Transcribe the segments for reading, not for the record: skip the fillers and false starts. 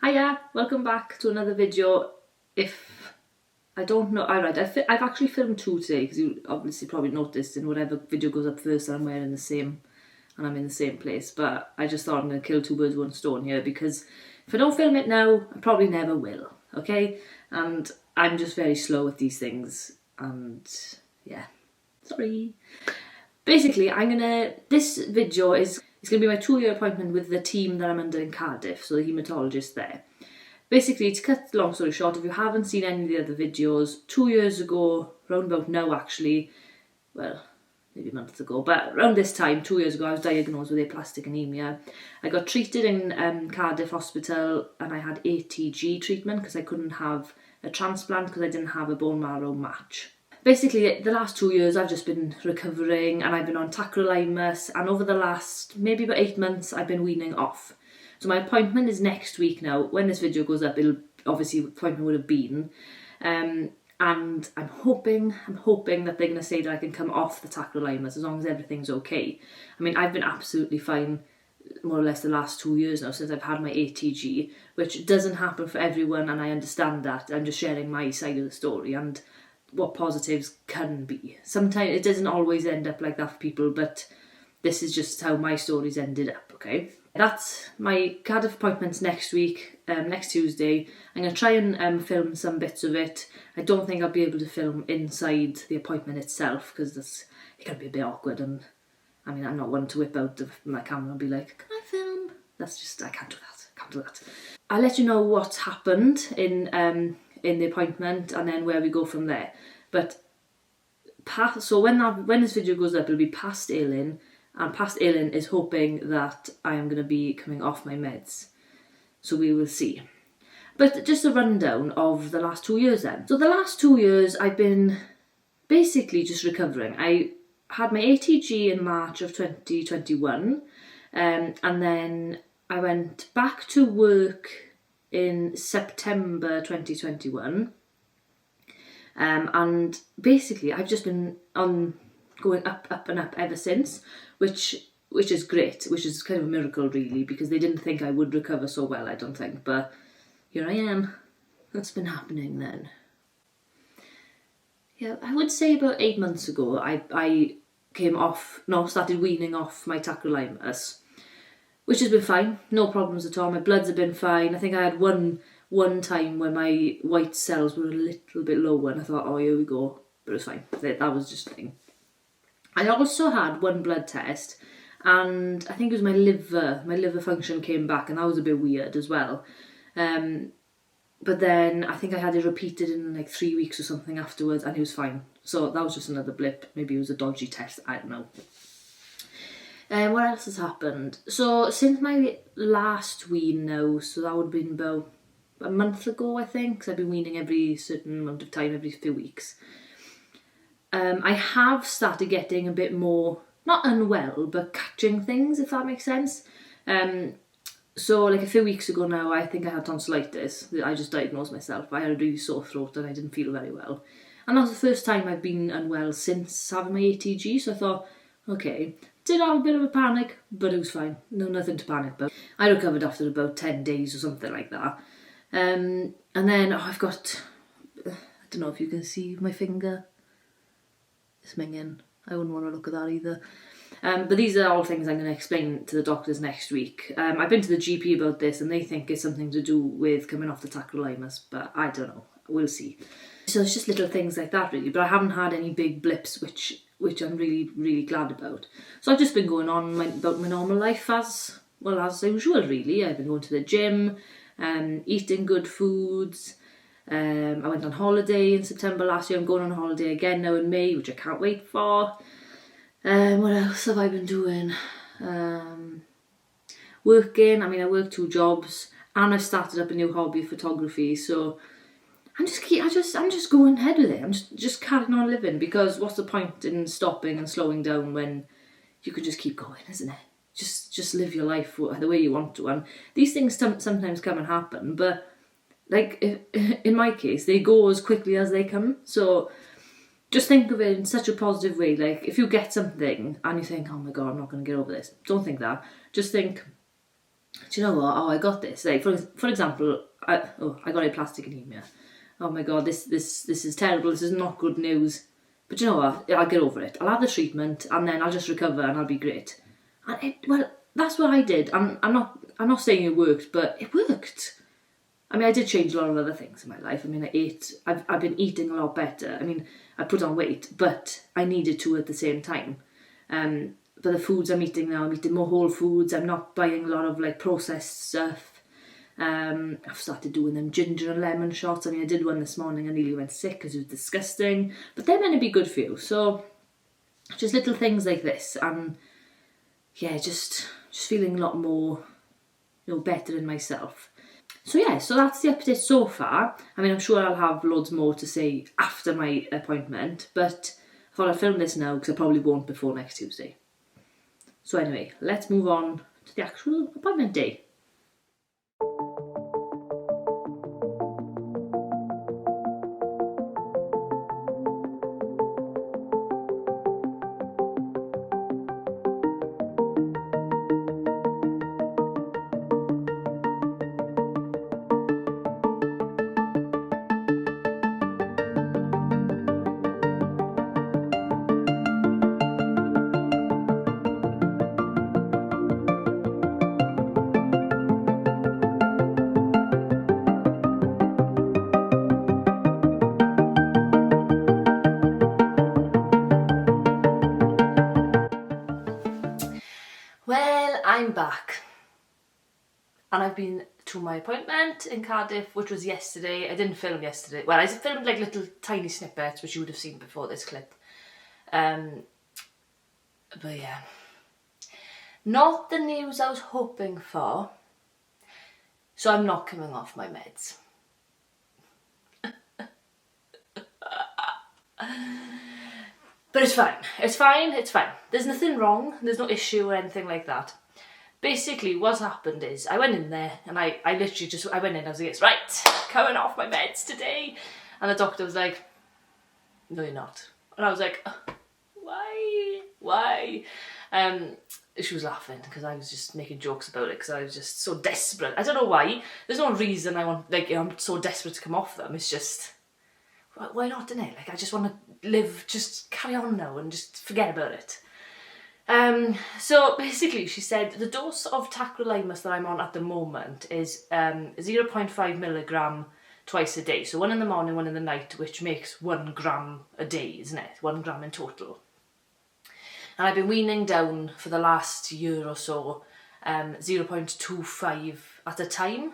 Hiya, welcome back to another video. If I don't know, alright, I've actually filmed two today because you obviously probably noticed in whatever video goes up first that I'm wearing the same and I'm in the same place, but I just thought I'm going to kill two birds with one stone here because if I don't film it now, I probably never will, okay? And I'm just very slow at these things and yeah, sorry. Basically, this video is going to be my 2-year appointment with the team that I'm under in Cardiff, so the haematologist there. Basically, to cut the long story short, if you haven't seen any of the other videos, 2 years ago, round about now actually, well, maybe a month ago, but around this time, 2 years ago, I was diagnosed with aplastic anemia. I got treated in Cardiff Hospital and I had ATG treatment because I couldn't have a transplant because I didn't have a bone marrow match. Basically, the last 2 years I've just been recovering and I've been on tacrolimus, and over the last maybe about 8 months I've been weaning off. So my appointment is next week now. When this video goes up, it'll obviously the appointment would have been. And I'm hoping that they're going to say that I can come off the tacrolimus as long as everything's okay. I mean, I've been absolutely fine more or less the last 2 years now since I've had my ATG, which doesn't happen for everyone, and I understand that. I'm just sharing my side of the story and what positives can be. Sometimes it doesn't always end up like that for people, but this is just how my story's ended up, okay? That's my Cardiff appointments next week, next Tuesday. I'm going to try and film some bits of it. I don't think I'll be able to film inside the appointment itself because it can be a bit awkward, and I mean, I'm not one to whip out my camera and be like, can I film? I can't do that. I'll let you know what's happened in the appointment and then where we go from there. But so when this video goes up, it'll be past Elin, and past Elin is hoping that I am going to be coming off my meds. So we will see. But just a rundown of the last 2 years then. So the last 2 years I've been basically just recovering. I had my ATG in March of 2021, and then I went back to work in September 2021, and basically I've just been going up and up ever since, which is great, which is kind of a miracle really, because they didn't think I would recover so well, I don't think, but here I am. That's been happening then. Yeah, I would say about 8 months ago I started weaning off my tacrolimus, which has been fine, no problems at all. My bloods have been fine. I think I had one time when my white cells were a little bit low and I thought, oh, here we go, but it was fine. That was just a thing. I also had one blood test, and I think it was my liver function came back, and that was a bit weird as well. But then I think I had it repeated in like 3 weeks or something afterwards, and it was fine. So that was just another blip. Maybe it was a dodgy test, I don't know. What else has happened? So since my last wean now, so that would have been about a month ago, I think, because I've been weaning every certain amount of time, every few weeks. I have started getting a bit more, not unwell, but catching things, if that makes sense. So like a few weeks ago now, I think I had tonsillitis. I just diagnosed myself. I had a really sore throat and I didn't feel very well. And that was the first time I've been unwell since having my ATG, so I thought, okay, did have a bit of a panic, but it was fine. No, nothing to panic about. I recovered after about 10 days or something like that. And then I've got, I don't know if you can see my finger. It's minging. I wouldn't want to look at that either. But these are all things I'm going to explain to the doctors next week. I've been to the GP about this and they think it's something to do with coming off the tacrolimus, but I don't know. We'll see. So it's just little things like that really, but I haven't had any big blips, which I'm really, really glad about. So I've just been going on about my normal life as usual really. I've been going to the gym, eating good foods. I went on holiday in September last year. I'm going on holiday again now in May, which I can't wait for. What else have I been doing? Working. I mean, I work 2 jobs, and I've started up a new hobby, photography. So I'm just going ahead with it. I'm just carrying on living, because what's the point in stopping and slowing down when you could just keep going, isn't it? Just live your life the way you want to. And these things sometimes come and happen, but like in my case, they go as quickly as they come. So just think of it in such a positive way. Like if you get something and you think, oh my God, I'm not going to get over this. Don't think that. Just think, do you know what? Oh, I got this. Like for example, I got aplastic anemia. Oh my god, this is terrible. This is not good news. But you know what? I'll get over it. I'll have the treatment, and then I'll just recover, and I'll be great. And that's what I did. I'm not saying it worked, but it worked. I mean, I did change a lot of other things in my life. I mean, I've been eating a lot better. I mean, I put on weight, but I needed to at the same time. But the foods I'm eating now, I'm eating more whole foods. I'm not buying a lot of like processed stuff. I've started doing them ginger and lemon shots. I mean, I did one this morning. I nearly went sick because it was disgusting. But they're meant to be good for you. So just little things like this, and yeah, just feeling a lot more, better in myself. So yeah, so that's the update so far. I mean, I'm sure I'll have loads more to say after my appointment, but I thought I'd film this now because I probably won't before next Tuesday. So anyway, let's move on to the actual appointment day. Well, I'm back. And I've been to my appointment in Cardiff, which was yesterday. I didn't film yesterday. Well, I filmed like little tiny snippets, which you would have seen before this clip. But yeah. Not the news I was hoping for. So I'm not coming off my meds. But it's fine. It's fine. It's fine. There's nothing wrong. There's no issue or anything like that. Basically, what happened is I went in there and I literally just, I went in, I was like, right, coming off my meds today. And the doctor was like, no, you're not. And I was like, why? She was laughing because I was just making jokes about it because I was just so desperate. I don't know why. There's no reason I'm so desperate to come off them. It's just, why not, innit? Like, I just want to live, just carry on now and just forget about it. So basically she said the dose of tacrolimus that I'm on at the moment is 0.5 milligram twice a day. So one in the morning, one in the night, which makes 1 gram a day, isn't it? 1 gram in total. And I've been weaning down for the last year or so, 0.25 at a time.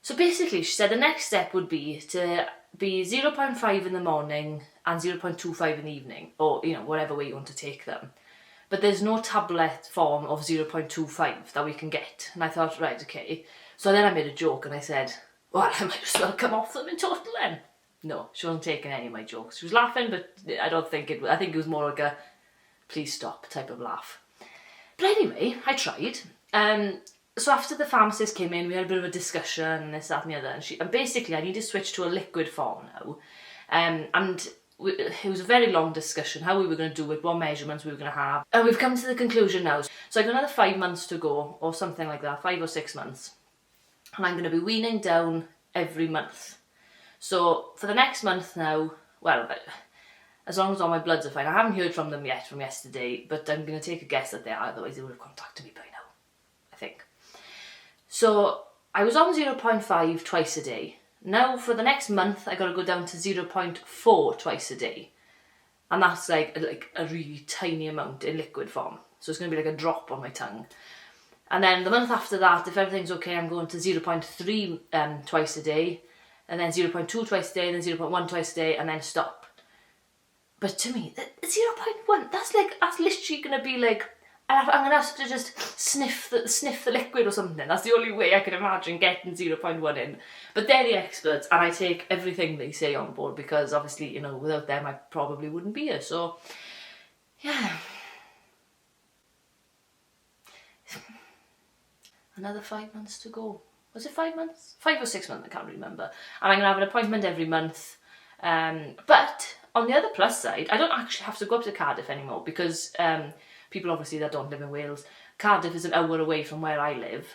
So basically she said the next step would be to be 0.5 in the morning and 0.25 in the evening, or whatever way you want to take them. But there's no tablet form of 0.25 that we can get. And I thought, right, okay. So then I made a joke and I said, well, I might as well come off them in total then. No, she wasn't taking any of my jokes. She was laughing, but I think it was more like a please stop type of laugh. But anyway, I tried. So after the pharmacist came in, we had a bit of a discussion and this, that and the other. And basically I need to switch to a liquid form now. And it was a very long discussion, how we were going to do it, what measurements we were going to have. And we've come to the conclusion now. So I've got another 5 months to go, or something like that, 5 or 6 months. And I'm going to be weaning down every month. So for the next month now, well, as long as all my bloods are fine. I haven't heard from them yet from yesterday, but I'm going to take a guess that they are, otherwise they would have contacted me by now, I think. So I was on 0.5 twice a day. Now for the next month, I got to go down to 0.4 twice a day. And that's like a really tiny amount in liquid form. So it's going to be like a drop on my tongue. And then the month after that, if everything's okay, I'm going to 0.3 twice a day. And then 0.2 twice a day, and then 0.1 twice a day, and then stop. But to me, 0.1, that's literally going to be like, I'm going to have to just sniff the liquid or something. That's the only way I can imagine getting 0.1 in. But they're the experts, and I take everything they say on board because obviously, without them I probably wouldn't be here. So, yeah. Another 5 months to go. Was it 5 months? 5 or 6 months, I can't remember. And I'm going to have an appointment every month. But on the other plus side, I don't actually have to go up to Cardiff anymore because people obviously that don't live in Wales, Cardiff is an hour away from where I live.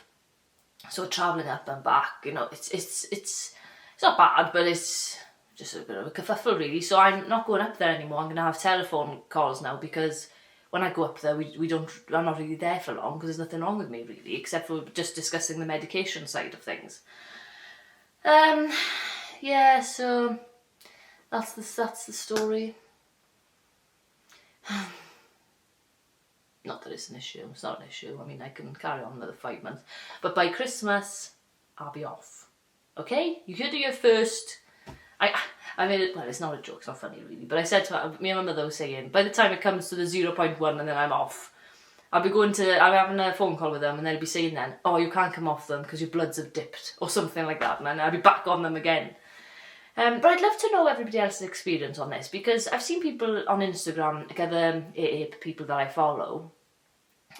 So travelling up and back, you know, it's not bad, but it's just a bit of a kerfuffle really. So I'm not going up there anymore. I'm going to have telephone calls now, because when I go up there, I'm not really there for long, because there's nothing wrong with me really, except for just discussing the medication side of things. Yeah, so that's the story. Not that it's an issue, it's not an issue. I mean, I can carry on another 5 months. But by Christmas, I'll be off. Okay? You could do your first... I made it... Well, it's not a joke, it's not funny really. But I said to her, me and my mother was saying, by the time it comes to the 0.1 and then I'm off, I'm having a phone call with them, and they'll be saying then, oh, you can't come off them because your bloods have dipped, or something like that, and then I'll be back on them again. But I'd love to know everybody else's experience on this, because I've seen people on Instagram, like other AA people that I follow,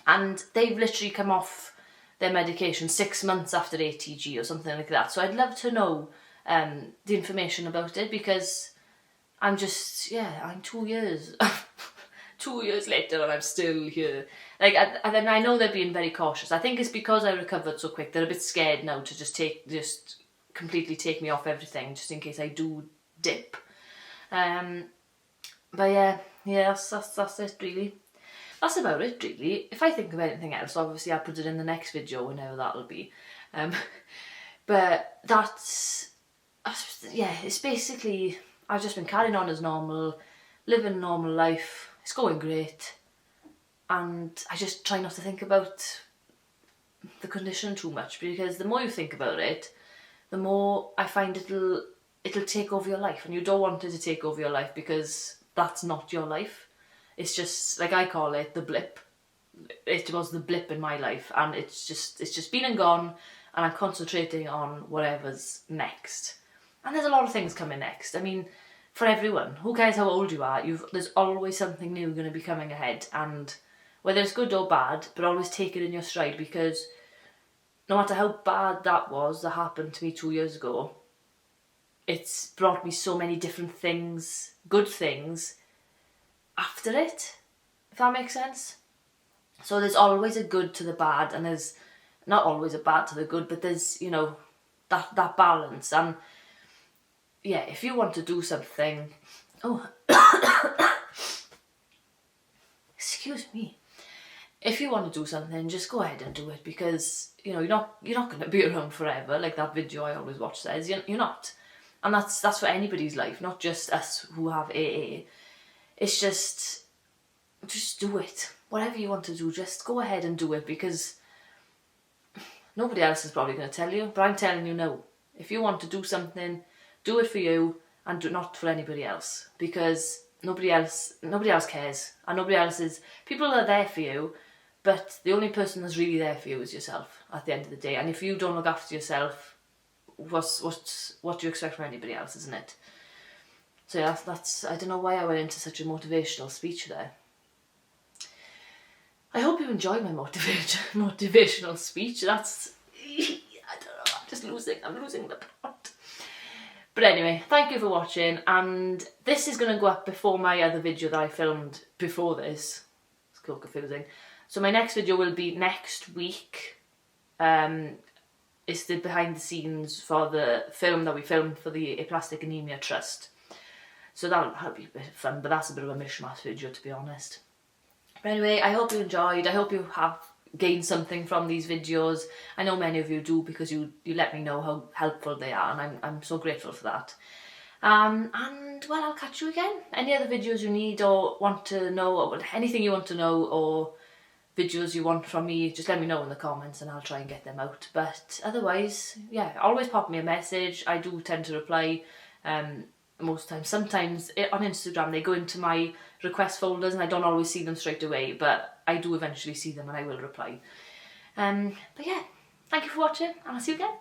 and they've literally come off their medication 6 months after ATG or something like that. So I'd love to know the information about it, because I'm 2 years, 2 years later and I'm still here. Like, and then I know they're being very cautious. I think it's because I recovered so quick, they're a bit scared now to just completely take me off everything, just in case I do dip. But yeah, that's it really. That's about it really. If I think of anything else, obviously I'll put it in the next video, whenever that'll be. But it's basically, I've just been carrying on as normal, living a normal life. It's going great, and I just try not to think about the condition too much, because the more you think about it, the more I find it'll take over your life, and you don't want it to take over your life, because that's not your life. It's just, like I call it, the blip. It was the blip in my life, and it's just been and gone, and I'm concentrating on whatever's next. And there's a lot of things coming next. I mean, for everyone, who cares how old you are, there's always something new going to be coming ahead, and whether it's good or bad, but always take it in your stride, because no matter how bad that happened to me 2 years ago, it's brought me so many different things, good things, after it, if that makes sense. So there's always a good to the bad, and there's not always a bad to the good, but there's, you know, that balance. And yeah, if you want to do something, excuse me. If you want to do something, just go ahead and do it, because, you know, you're not going to be around forever, like that video I always watch says. You're not. And that's for anybody's life, not just us who have AA. It's just do it. Whatever you want to do, just go ahead and do it, because nobody else is probably going to tell you, but I'm telling you now. If you want to do something, do it for you, and not for anybody else, because nobody else cares, and people are there for you, but the only person that's really there for you is yourself at the end of the day. And if you don't look after yourself, what do you expect from anybody else, isn't it? So yeah, that's I don't know why I went into such a motivational speech there. I hope you enjoyed my motivational speech. I don't know, I'm losing the plot. But anyway, thank you for watching, and this is going to go up before my other video that I filmed before this. It's so confusing. So my next video will be next week. It's the behind the scenes for the film that we filmed for the Aplastic Anemia Trust. So that'll be a bit of fun, but that's a bit of a mishmash video, to be honest. But anyway, I hope you enjoyed. I hope you have gained something from these videos. I know many of you do, because you let me know how helpful they are, and I'm so grateful for that. And well, I'll catch you again. Any other videos you need or want to know, or anything you want to know, or videos you want from me, just let me know in the comments and I'll try and get them out. But otherwise, yeah, always pop me a message. I do tend to reply most times. Sometimes on Instagram they go into my request folders and I don't always see them straight away, but I do eventually see them and I will reply. But yeah, thank you for watching, and I'll see you again.